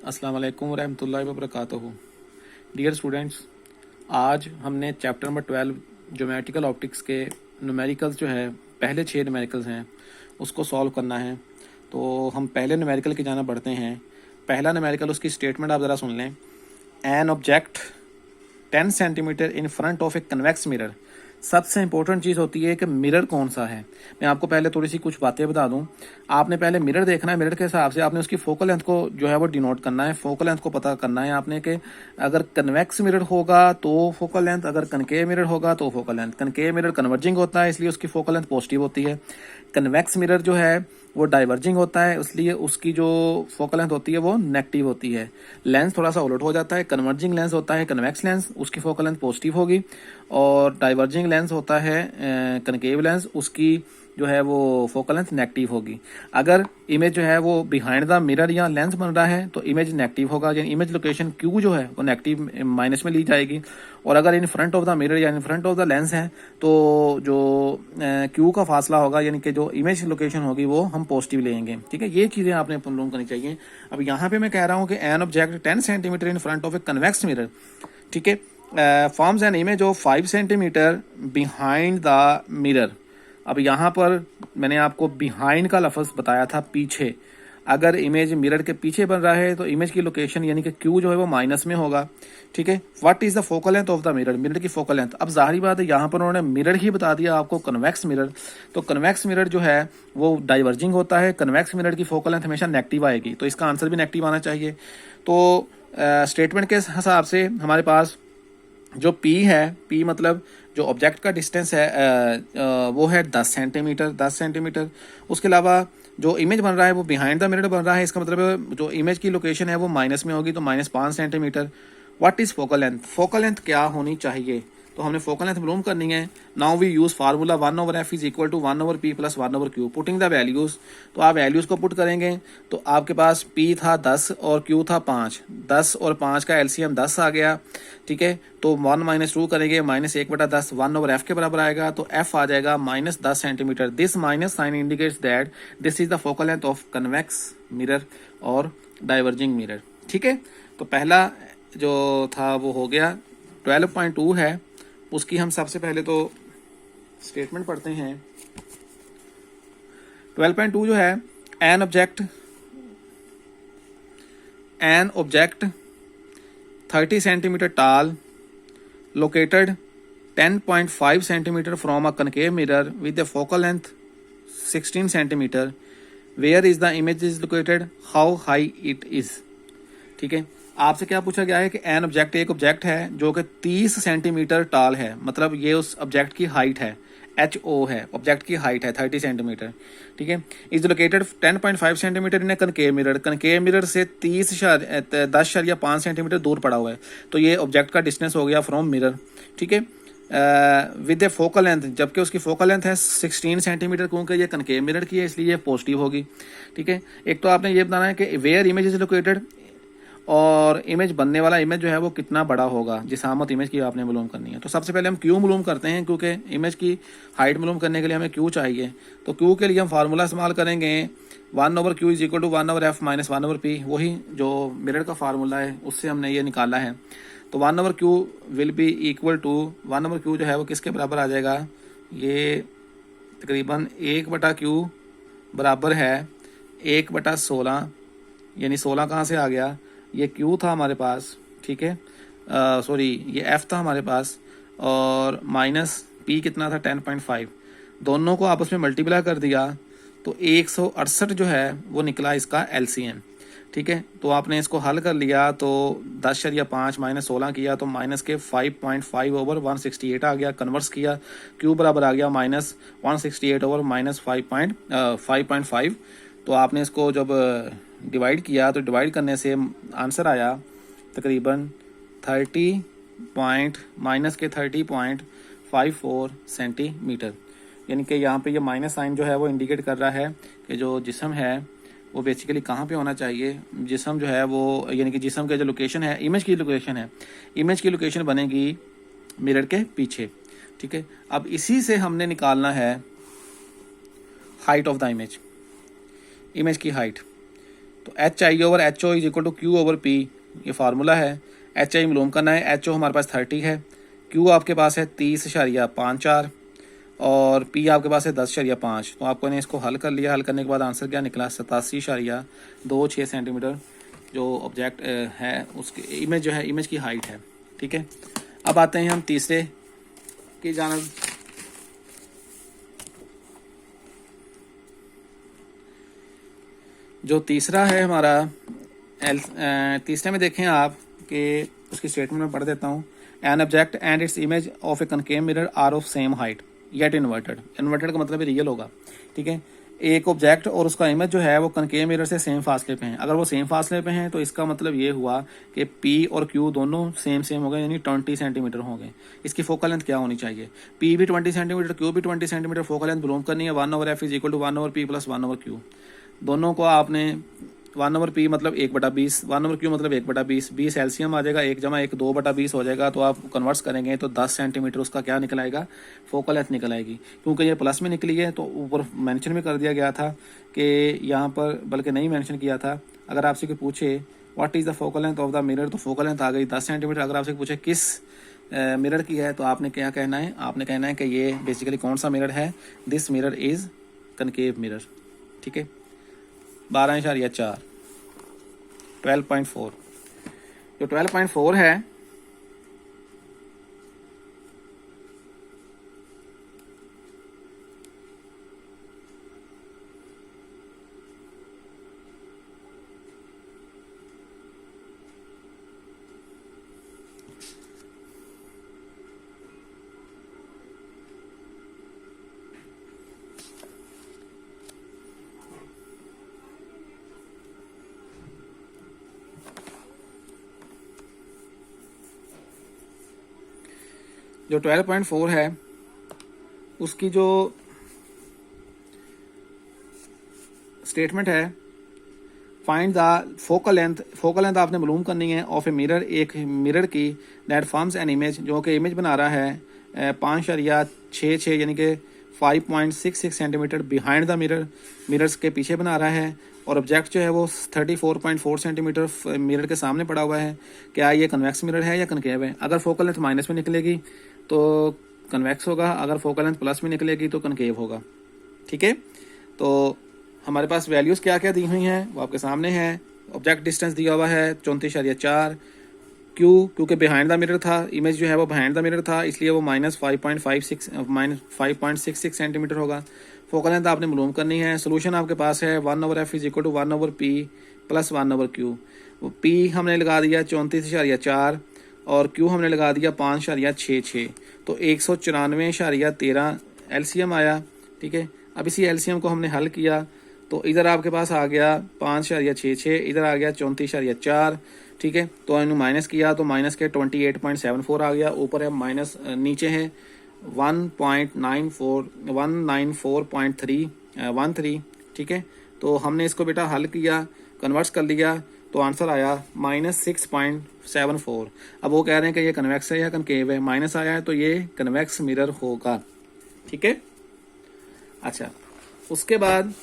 अस्सलाम वालेकुम रहमतुल्लाहि व बरकातहू। डियर स्टूडेंट्स, आज हमने चैप्टर नंबर 12 ज्योमेट्रिकल ऑप्टिक्स के न्यूमेरिकल्स जो है पहले 6 न्यूमेरिकल्स हैं उसको सॉल्व करना है। तो हम पहले न्यूमेरिकल की जाना बढ़ते हैं। पहला न्यूमेरिकल, उसकी स्टेटमेंट आप ज़रा सुन लें। An object 10 centimetre in front of a convex mirror. सबसे इंपॉर्टेंट चीज़ होती है कि मिरर कौन सा है। मैं आपको पहले थोड़ी सी कुछ बातें बता दूं। आपने पहले मिरर देखना है, मिरर के हिसाब से आपने उसकी फोकल लेंथ को जो है वो डिनोट करना है, फोकल लेंथ को पता करना है आपने कि अगर कन्वेक्स मिरर होगा तो फोकल लेंथ, अगर कनकेव मिरर होगा तो focal length. Concave mirror converging होता है इसलिए उसकी फोकल लेंथ पॉजिटिव होती है। कन्वेक्स मिरर जो है वो डाइवर्जिंग होता है इसलिए उसकी जो फोकल लेंथ होती है वो नेगेटिव होती है। लेंस थोड़ा सा उलट हो जाता है। कन्वर्जिंग लेंस होता है कन्वेक्स लेंस, उसकी फोकल लेंथ पॉजिटिव होगी। और डाइवर्जिंग लेंस होता है कनकेव लेंस, उसकी जो है वो फोकल लेंथ नेगेटिव होगी। अगर इमेज जो है वो बिहाइंड द मिरर या लेंस बन रहा है तो इमेज नेगेटिव होगा, यानी इमेज लोकेशन क्यू जो है वो नेगेटिव माइनस में ली जाएगी। और अगर in front of the mirror या in front of the lens है तो जो क्यू का फासला होगा यानी कि जो इमेज लोकेशन होगी वो हम पॉजिटिव लेंगे। ठीक है, ये चीज़ें आपने मालूम करनी चाहिए। अब यहाँ पे मैं कह रहा हूँ कि an object 10 centimetre in front of a convex mirror, ठीक है, forms an image of 5 centimetre behind the mirror. अब यहाँ पर मैंने आपको बिहाइंड का लफ्ज़ बताया था, पीछे। अगर इमेज मिरर के पीछे बन रहा है तो इमेज की लोकेशन यानी कि क्यू जो है वो माइनस में होगा। ठीक है, what is the focal length of the mirror, mirror की फोकल लेंथ। अब जाहिर बात है यहाँ पर उन्होंने मिरर ही बता दिया आपको, कन्वेक्स मिरर। तो कन्वेक्स मिरर जो है वो डाइवर्जिंग होता है, कन्वेक्स मिरर की फोकल लेंथ हमेशा नेगेटिव आएगी, तो इसका आंसर भी नेगेटिव आना चाहिए। तो स्टेटमेंट के हिसाब से हमारे पास जो P है, P मतलब जो ऑब्जेक्ट का डिस्टेंस है वो है 10 सेंटीमीटर, 10 सेंटीमीटर। उसके अलावा जो इमेज बन रहा है वो बिहाइंड द मिरर बन रहा है, इसका मतलब जो इमेज की लोकेशन है वो माइनस में होगी, तो -5 centimetre. What is focal length, focal length क्या होनी चाहिए, तो हमने फोकल लेंथ मालूम करनी है। Now we use formula 1/f is equal to 1/p plus 1/q। Putting the values, तो आप वैल्यूज को पुट करेंगे तो आपके पास p था 10 और q था 5। 10 और 5 का एलसीएम 10 आ गया। ठीक है, तो 1 - 2 करेंगे, -1/10 1/f के बराबर आएगा, तो f आ जाएगा -10 centimetre. This minus sign indicates that this is the focal length of convex mirror और डाइवर्जिंग मिरर। ठीक है, तो पहला जो था वो हो गया। 12.2 है, उसकी हम सबसे पहले तो स्टेटमेंट पढ़ते हैं। 12.2 जो है, an object 30 centimetre tall located 10.5 centimetre from a concave mirror with the focal length 16 centimetre. Where is the image is located, how high it is. ठीक है, आपसे क्या पूछा गया है कि एन ऑब्जेक्ट, एक ऑब्जेक्ट है जो कि 30 सेंटीमीटर टाल है, मतलब ये उस ऑब्जेक्ट की हाइट है, HO है, ऑब्जेक्ट की हाइट है 30 सेंटीमीटर। ठीक है, is located 10.5 centimetre in concave mirror, concave mirror से 10.5 सेंटीमीटर दूर पड़ा हुआ है, तो ये ऑब्जेक्ट का डिस्टेंस हो गया फ्रॉम मिरर। ठीक है, विद ए फोकल लेंथ, जबकि उसकी फोकल लेंथ है 16 सेंटीमीटर, क्योंकि ये कनकेव मिरर की है इसलिए ये पॉजिटिव होगी। ठीक है, एक तो आपने ये बताना है कि वेयर इमेज इज लोकेटेड, और इमेज बनने वाला इमेज जो है वो कितना बड़ा होगा, जिसामत इमेज की आपने मालूम करनी है। तो सबसे पहले हम क्यू मालूम करते हैं, क्योंकि इमेज की हाइट मालूम करने के लिए हमें क्यू चाहिए। तो क्यू के लिए हम फार्मूला इस्तेमाल करेंगे 1/q is equal to 1/f minus 1/p, वही जो मिरर का फार्मूला है उससे हमने ये निकाला है। तो 1/q will be equal to 1/q जो है वो किसके बराबर आ जाएगा, ये तकरीबन 1/q बराबर है 1/16, यानी 16 कहाँ से आ गया, ये Q था हमारे पास। ठीक है, सॉरी ये F था हमारे पास, और माइनस P कितना था 10.5, दोनों को आपस में मल्टीप्लाई कर दिया तो 168 जो है वो निकला इसका LCM। ठीक है, तो आपने इसको हल कर लिया तो 10.5 - 16 किया तो माइनस के 5.5/168 आ गया। कन्वर्स किया, Q बराबर आ गया -168/-5.5। तो आपने इसको जब डिवाइड किया तो डिवाइड करने से आंसर आया तकरीबन 30.54 सेंटीमीटर। यानी कि यहाँ पे ये माइनस साइन जो है वो इंडिकेट कर रहा है कि जो जिस्म है वो बेसिकली कहाँ पे होना चाहिए। जिस्म जो है वो, यानी कि जिस्म का जो लोकेशन है, इमेज की लोकेशन है, इमेज की लोकेशन बनेगी मिरर के पीछे। ठीक है, अब इसी से हमने निकालना है height of the image, image की हाइट। तो h i over h o is equal to q over p, ये फार्मूला है। एच आई मालूम करना है, एच ओ हमारे पास 30 है, क्यू आपके पास है 30.54 और पी आपके पास है 10.5। तो आपको ने इसको हल कर लिया, हल करने के बाद आंसर क्या निकला 87.26 सेंटीमीटर जो ऑब्जेक्ट है उसकी इमेज जो है, इमेज की हाइट है। ठीक है, अब आते हैं हम तीसरे की जानब। जो तीसरा है हमारा तीसरे में देखें आप कि उसकी स्टेटमेंट में पढ़ देता हूँ। An object and its image of a concave mirror are of same height yet inverted. Inverted का मतलब रियल होगा। ठीक है, एक ऑब्जेक्ट और उसका इमेज जो है वो कनकेव मिरर से सेम फासले पे हैं। अगर वो सेम फासले पे हैं तो इसका मतलब ये हुआ कि पी और क्यू दोनों सेम हो गए, यानी 20 सेंटीमीटर हो गए। इसकी फोकल लेंथ क्या होनी चाहिए? पी भी 20 सेंटीमीटर, क्यू भी 20 सेंटीमीटर। फोकल लेंथ मालूम करनी है 1/f is equal to 1/p plus 1/q। दोनों को आपने 1/p मतलब 1/20, 1/q मतलब 1/20, 20 एलसीएम आ जाएगा, 1 जमा 1 2/20 हो जाएगा। तो आप कन्वर्ट्स करेंगे तो 10 सेंटीमीटर उसका क्या निकल आएगा? फोकल लेंथ निकल आएगी। क्योंकि ये प्लस में निकली है तो ऊपर मेंशन भी कर दिया गया था कि यहाँ पर, बल्कि नहीं मेंशन किया था। अगर आपसे कोई पूछे what is the focal length of the mirror, तो फोकल लेंथ आ गई 10 सेंटीमीटर। अगर आपसे पूछे किस मिरर की है तो आपने क्या कहना है? आपने कहना है कि ये बेसिकली कौन सा मिरर है? This mirror is concave mirror. ठीक है, 12.4 12.4। जो 12.4 है जो 12.4 है उसकी जो स्टेटमेंट है, find the focal length. Focal length आपने मालूम करनी है ऑफ ए मिरर, एक मिरर की, दैट फॉर्म्स एन इमेज, जो कि इमेज बना रहा है 5.66 यानी कि 5.66 centimetre behind the mirror, mirrors के पीछे बना रहा है। और ऑब्जेक्ट जो है वो 34.4 सेंटीमीटर मिरर के सामने पड़ा हुआ है। क्या ये कन्वेक्स मिरर है या कनकेव है? अगर फोकल लेंथ माइनस में निकलेगी तो कन्वेक्स होगा, अगर फोकल लेंथ प्लस में निकलेगी तो कनकेव होगा। ठीक है, तो हमारे पास वैल्यूज़ क्या क्या दी हुई हैं वो आपके सामने है। ऑब्जेक्ट डिस्टेंस दिया हुआ है 34.4। क्योंकि बिहाइंड द मिरर था, इमेज जो है वो बिहाइंड द मिरर था, इसलिए वो -5.66 सेंटीमीटर होगा। फोकल लेंथ आपने मालूम करनी है। सोल्यूशन आपके पास है 1/f is equal to 1/p plus 1/q। p हमने लगा दिया 34.4 और q हमने लगा दिया 5.66, तो 194.13 एलसीएम आया। ठीक है, अब इसी एलसीएम को हमने हल किया तो इधर आपके पास आ गया 5.66, इधर आ गया 34.4। ठीक है, तो इन्होंने माइनस किया तो माइनस के 28.74 आ गया। ऊपर है माइनस, नीचे है 194.13। ठीक है, तो हमने इसको बेटा हल किया, कन्वर्ट्स कर लिया तो आंसर आया -6.74। अब वो कह रहे हैं कि ये कन्वेक्स है या कनकेव है, माइनस आया है तो ये कन्वेक्स मिरर होगा। ठीक है, अच्छा, उसके बाद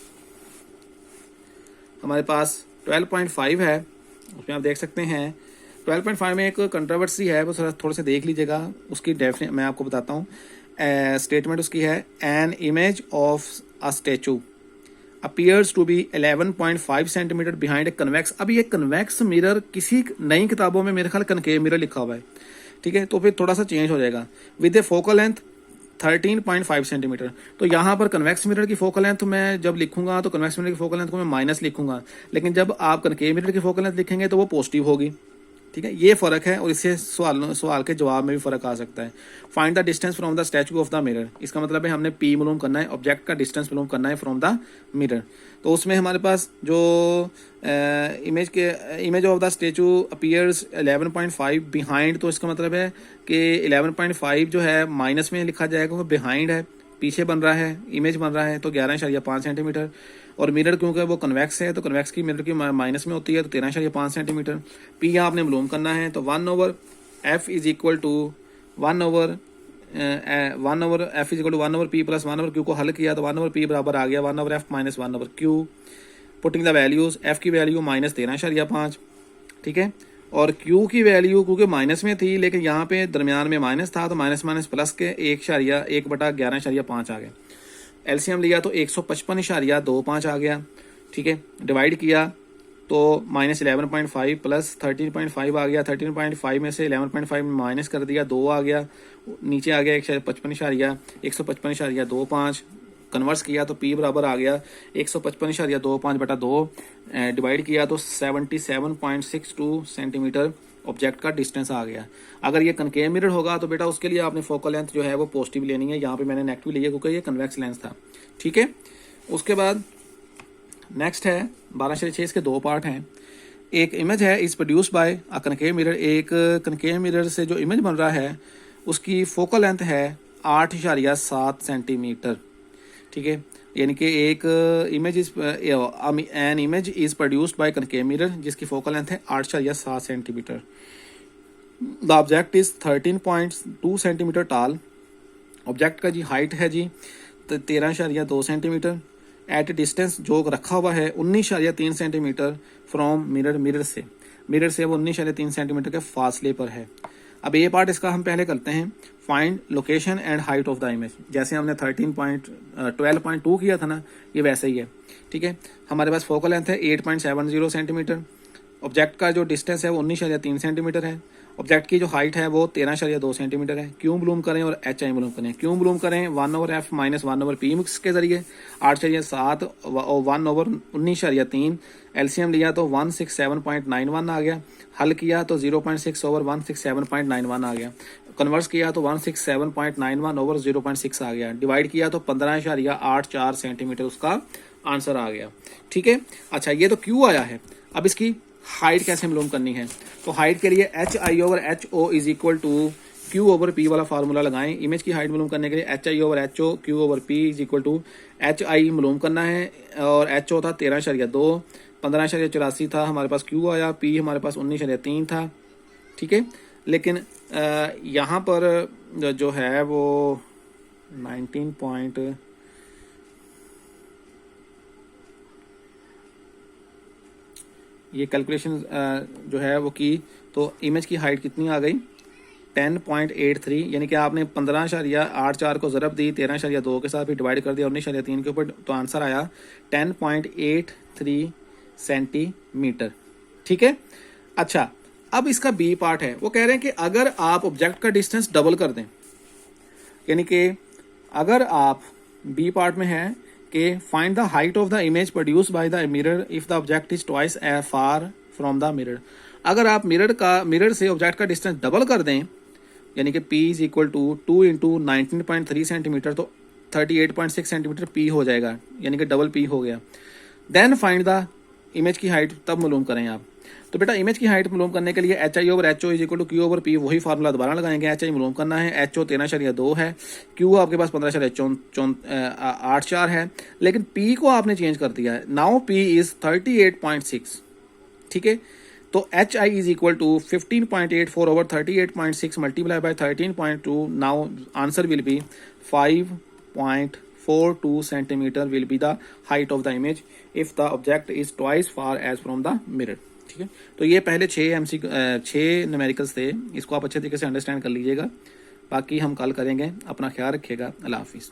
हमारे पास 12.5 है, उसमें आप देख सकते हैं 12.5 में एक कंट्रोवर्सी है, वो थोड़ा सा देख लीजिएगा। उसकी डेफिनेट मैं आपको बताता हूँ। स्टेटमेंट उसकी है, an image of a statue appears to be 11.5 centimetre behind a convex. अब ये कन्वेक्स मिरर किसी नई किताबों में मेरे ख्याल कनकेव मिरर लिखा हुआ है। ठीक है, तो फिर थोड़ा सा चेंज हो जाएगा। With A focal length 13.5 centimetre. तो यहाँ पर कन्वेक्स मिरर की फोकल लेंथ मैं जब लिखूंगा तो कन्वेक्स मिरर की फोकल लेंथ को मैं माइनस लिखूंगा, लेकिन जब आप कनकेव मिरर की फोकल लेंथ लिखेंगे तो वो पॉजिटिव होगी। ठीक है, ये फ़र्क है और इससे सवाल के जवाब में भी फ़र्क आ सकता है। Find the distance from the statue of the mirror, इसका मतलब है हमने पी मालूम करना है, ऑब्जेक्ट का डिस्टेंस मालूम करना है फ्रॉम द मिरर। तो उसमें हमारे पास जो image of the statue appears 11.5 behind, तो इसका मतलब है कि 11.5 जो है माइनस में लिखा जाएगा, वो बिहाइंड है, पीछे बन रहा है, इमेज बन रहा है, तो 11.5 सेंटीमीटर। और मिरर क्योंकि वो कन्वेक्स है तो कन्वेक्स की मिरर की माइनस में होती है तो 13.5 सेंटीमीटर। पी आपने मालूम करना है तो 1/f is equal to 1/f is equal to 1/p plus 1/q को हल किया तो 1/p बराबर आ गया 1/f minus 1/q। Putting the values, F की वैल्यू -13.5, ठीक है, और क्यू की वैल्यू क्योंकि माइनस में थी लेकिन यहाँ पे दरमियान में माइनस था तो माइनस माइनस प्लस के 1/11.5 आ गया। एलसीएम लिया तो 155.25 आ गया, ठीक है, डिवाइड किया तो -11.5 प्लस 13.5 आ गया। 13.5 में से 11.5 में माइनस कर दिया, 2 आ गया, नीचे आ गया 155.25, कन्वर्स किया तो P बराबर आ गया 155.25/2, डिवाइड किया तो 77.62 सेंटीमीटर ऑब्जेक्ट का डिस्टेंस आ गया। अगर ये कनकेव मिरर होगा तो बेटा उसके लिए आपने फोकल लेंथ जो है वो पॉजिटिव लेनी है, यहाँ पे मैंने नेगेटिव लिया क्योंकि ये कन्वेक्स लेंस था, ठीक है। उसके बाद नेक्स्ट है 12/6, इसके 2 पार्ट हैं। एक इमेज है is produce by a concave mirror, एक कनकेव मिरर से जो इमेज बन रहा है उसकी फोकल लेंथ है 8.7 सेंटीमीटर, ठीक है, यानी कि एक image an image is produced by concave mirror जिसकी फोकल लेंथ है 8.7 centimetre. The object is 13.2 centimetre टाल, ऑब्जेक्ट का जी हाइट है जी 13.2 सेंटीमीटर, एट डिस्टेंस जो रखा हुआ है 19.3 सेंटीमीटर फ्रॉम मिरर, मिरर से वो 19.3 सेंटीमीटर के फासले पर है। अब ये पार्ट इसका हम पहले करते हैं, find location and height of the image. जैसे हमने 12.2 किया था ना, ये वैसे ही है, ठीक है। हमारे पास फोकल लेंथ है 8.70 सेंटीमीटर, ऑब्जेक्ट का जो डिस्टेंस है वो 19.3 सेंटीमीटर है, ऑब्जेक्ट की जो हाइट है वो 13.2 सेंटीमीटर है। क्यों ब्लूम करें और एच आई ब्लूम करें, क्यों ब्लूम करें 1/f माइनस 1/p मिक्स के जरिए 8.7 और 1/19.3, एलसीएम लिया तो 167.91 आ गया, हल किया तो 0.6 ओवर 167.91 आ गया, कन्वर्स किया तो 167.91 ओवर 0.6 आ गया, डिवाइड किया तो 15.84 सेंटीमीटर उसका आंसर आ गया, ठीक है। अच्छा, ये तो क्यू आया है, अब इसकी हाइट कैसे मालूम करनी है, तो हाइट के लिए h i over h o is equal to q over p वाला फार्मूला लगाएं। इमेज की हाइट मालूम करने के लिए h i over h o q over p is equal to h आई मालूम करना है, और एच ओ था 13.2, 15.84 था हमारे पास, क्यू आया, पी हमारे पास 19.3 था, ठीक है। लेकिन यहाँ पर जो है वो 19 ये कैलकुलेशन जो है वो की, तो इमेज की हाइट कितनी आ गई 10.83, यानी कि आपने 15.84 को ज़रब दी 13.2 के साथ, फिर डिवाइड कर दिया 19.3 के ऊपर, तो आंसर आया 10.83 सेंटीमीटर, ठीक है। अच्छा, अब इसका बी पार्ट है, वो कह रहे हैं कि अगर आप ऑब्जेक्ट का डिस्टेंस डबल कर दें, यानी कि अगर आप बी पार्ट में है कि find the height of the image produced by the mirror if the object is twice as far from the mirror. अगर आप मिरर से ऑब्जेक्ट का डिस्टेंस डबल कर दें, यानी कि P is equal to 2 into 19.3 centimetre, तो 38.6 सेंटीमीटर P हो जाएगा, यानी कि डबल P हो गया। देन फाइंड द इमेज की हाइट, तब मालूम करें आप। तो बेटा इमेज की हाइट मालूम करने के लिए h i over h o is equal to q over p, वही फार्मूला दोबारा लगाएंगे। एच आई मालूम करना है, एच ओ 13.2 है, क्यू आपके पास 15.84 है, लेकिन पी को आपने चेंज कर दिया है, नाउ पी इज 38.6, ठीक है। तो h i is equal to 15.84 over 38.6 multiply by 13.2, now answer will be 5.42 centimetre will be the height of the image if the object is twice far as from the mirror, ठीक है। तो ये पहले 6 numericals थे, इसको आप अच्छे तरीके से अंडरस्टैंड कर लीजिएगा, बाकी हम कल करेंगे। अपना ख्याल रखिएगा, अल्लाह हाफिज़।